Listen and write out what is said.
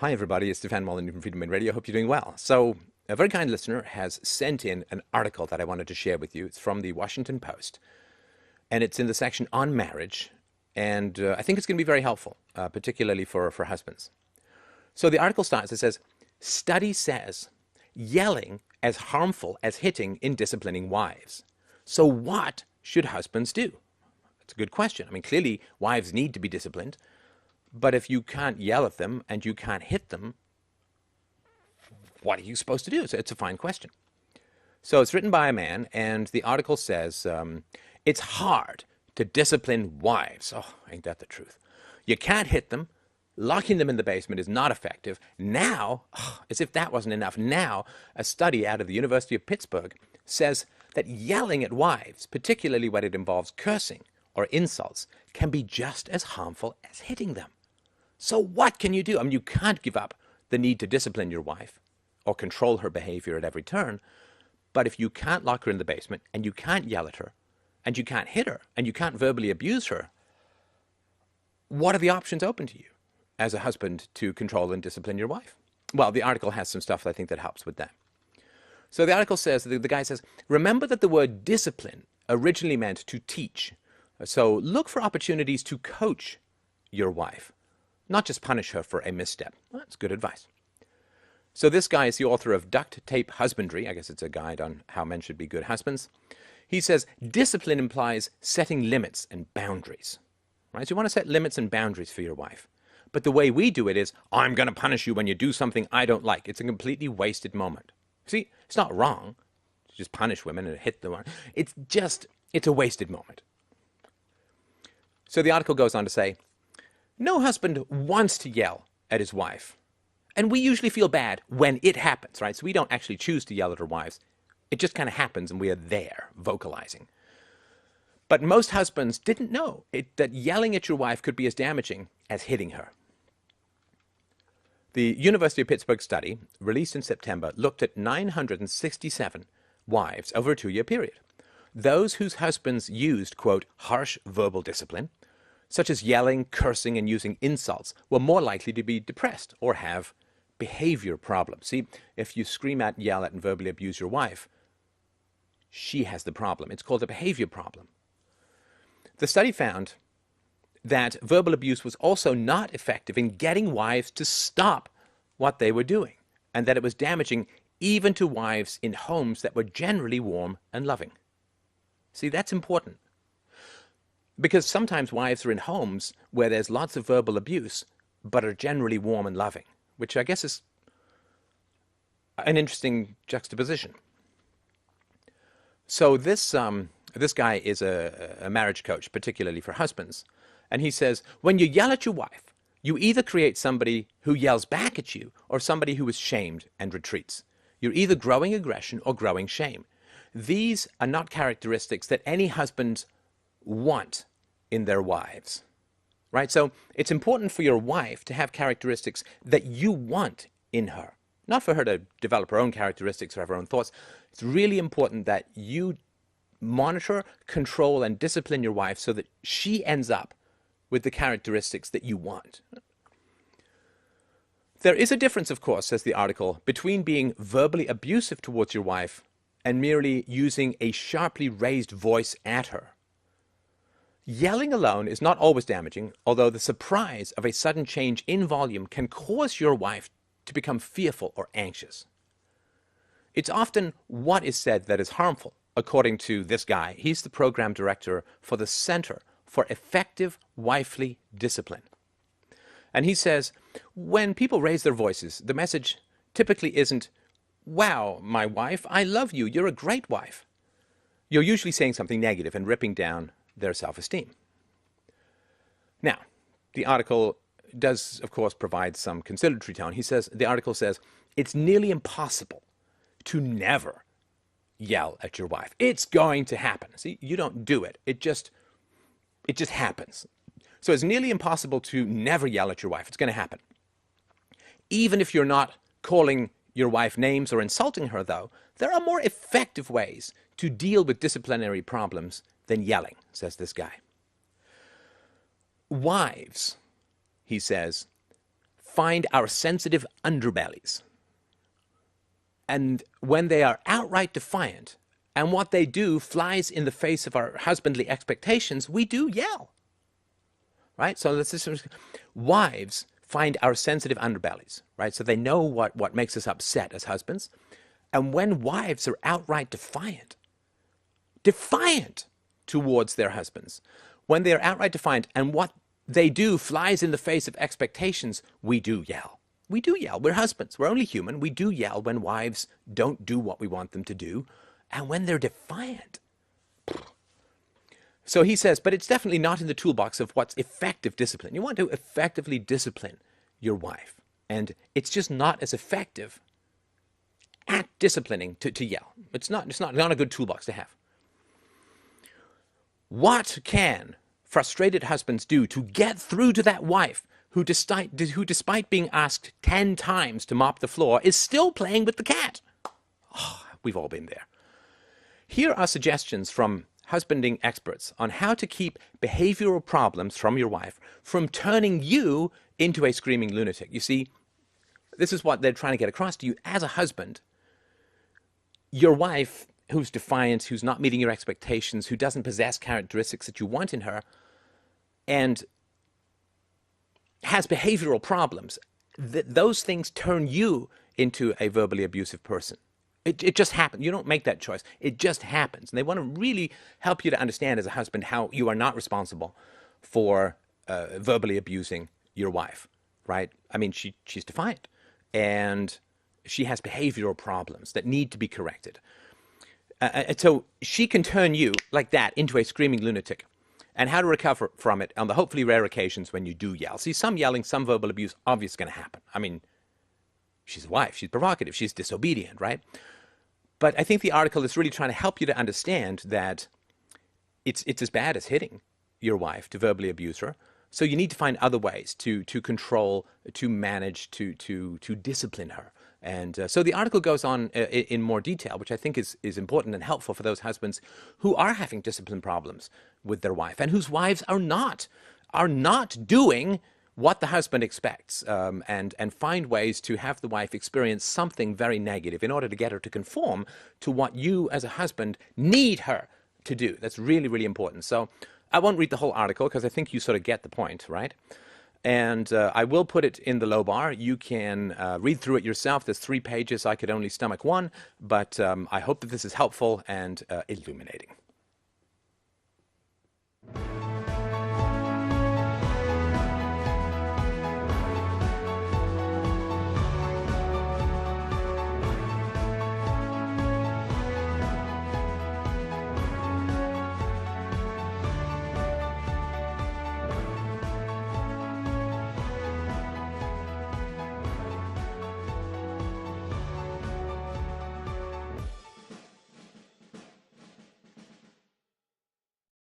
Hi, everybody. It's Stefan Molyneux from Freedom Made Radio. Hope you're doing well. So, a very kind listener has sent in an article that I wanted to share with you. It's from the Washington Post, and it's in the section on marriage. And I think it's going to be very helpful, particularly for husbands. So, the article starts, it says, study says yelling as harmful as hitting in disciplining wives. So, what should husbands do? That's a good question. I mean, clearly, wives need to be disciplined. But if you can't yell at them and you can't hit them, what are you supposed to do? So it's a fine question. So it's written by a man, and the article says, it's hard to discipline wives. Oh, ain't that the truth? You can't hit them. Locking them in the basement is not effective. Now, as if that wasn't enough, now a study out of the University of Pittsburgh says that yelling at wives, particularly when it involves cursing or insults, can be just as harmful as hitting them. So what can you do? I mean, you can't give up the need to discipline your wife or control her behavior at every turn. But if you can't lock her in the basement and you can't yell at her and you can't hit her and you can't verbally abuse her, what are the options open to you as a husband to control and discipline your wife? Well, the article has some stuff I think that helps with that. So the article says, the guy says, remember that the word discipline originally meant to teach. So look for opportunities to coach your wife, not just punish her for a misstep. Well, that's good advice. So this guy is the author of Duct Tape Husbandry. I guess it's a guide on how men should be good husbands. He says discipline implies setting limits and boundaries. Right? So you want to set limits and boundaries for your wife. But the way we do it is, I'm going to punish you when you do something I don't like. It's a completely wasted moment. See, it's not wrong to just punish women and hit them. It's a wasted moment. So the article goes on to say, no husband wants to yell at his wife. And we usually feel bad when it happens, right? So we don't actually choose to yell at our wives. It just kind of happens and we are there vocalizing. But most husbands didn't know that yelling at your wife could be as damaging as hitting her. The University of Pittsburgh study, released in September, looked at 967 wives over a 2-year period. Those whose husbands used, quote, harsh verbal discipline, such as yelling, cursing, and using insults, were more likely to be depressed or have behavior problems. See, if you scream at, yell at, and verbally abuse your wife, she has the problem. It's called a behavior problem. The study found that verbal abuse was also not effective in getting wives to stop what they were doing, and that it was damaging even to wives in homes that were generally warm and loving. See, that's important. Because sometimes wives are in homes where there's lots of verbal abuse, but are generally warm and loving, which I guess is an interesting juxtaposition. So this guy is a marriage coach, particularly for husbands. And he says, when you yell at your wife, you either create somebody who yells back at you or somebody who is shamed and retreats. You're either growing aggression or growing shame. These are not characteristics that any husband want in their wives, right? So it's important for your wife to have characteristics that you want in her, not for her to develop her own characteristics or have her own thoughts. It's really important that you monitor, control, and discipline your wife so that she ends up with the characteristics that you want. There is a difference, of course, says the article, between being verbally abusive towards your wife and merely using a sharply raised voice at her. Yelling alone is not always damaging, although the surprise of a sudden change in volume can cause your wife to become fearful or anxious. It's often what is said that is harmful, according to this guy. He's the program director for the Center for Effective Wifely Discipline. And he says, when people raise their voices, the message typically isn't, wow, my wife, I love you, you're a great wife. You're usually saying something negative and ripping down their self-esteem. Now, the article does, of course, provide some conciliatory tone. The article says, it's nearly impossible to never yell at your wife. It's going to happen. See, you don't do it. It just happens. So it's nearly impossible to never yell at your wife. It's going to happen. Even if you're not calling your wife names or insulting her, though, there are more effective ways to deal with disciplinary problems than yelling, says this guy. Wives, he says, find our sensitive underbellies. And when they are outright defiant, and what they do flies in the face of our husbandly expectations, we do yell. Right? So this is, wives find our sensitive underbellies, right? So they know what makes us upset as husbands. And when wives are outright defiant towards their husbands, when they are outright defiant and what they do flies in the face of expectations, we do yell. We do yell. We're husbands. We're only human. We do yell when wives don't do what we want them to do and when they're defiant. So he says, but it's definitely not in the toolbox of what's effective discipline. You want to effectively discipline your wife. And it's just not as effective at disciplining to yell. It's not a good toolbox to have. What can frustrated husbands do to get through to that wife who despite being asked 10 times to mop the floor, is still playing with the cat? Oh, we've all been there. Here are suggestions from husbanding experts on how to keep behavioral problems from your wife from turning you into a screaming lunatic. You see, this is what they're trying to get across to you as a husband. Your wife, who's defiant, who's not meeting your expectations, who doesn't possess characteristics that you want in her, and has behavioral problems, those things turn you into a verbally abusive person. It just happens. You don't make that choice. It just happens. And they want to really help you to understand as a husband how you are not responsible for verbally abusing your wife, right? I mean, she's defiant, and she has behavioral problems that need to be corrected. And so she can turn you like that into a screaming lunatic. And how to recover from it on the hopefully rare occasions when you do yell. See, some yelling, some verbal abuse, obviously going to happen. I mean, she's a wife, she's provocative, she's disobedient, right? But I think the article is really trying to help you to understand that it's as bad as hitting your wife to verbally abuse her. So you need to find other ways to control, to manage, to discipline her. And so the article goes on in more detail, which I think is important and helpful for those husbands who are having discipline problems with their wife and whose wives are not doing what the husband expects, and find ways to have the wife experience something very negative in order to get her to conform to what you as a husband need her to do. That's really, really important. So I won't read the whole article because I think you sort of get the point, right? And I will put it in the low bar. You can read through it yourself. There's 3 pages. I could only stomach one, but I hope that this is helpful and illuminating.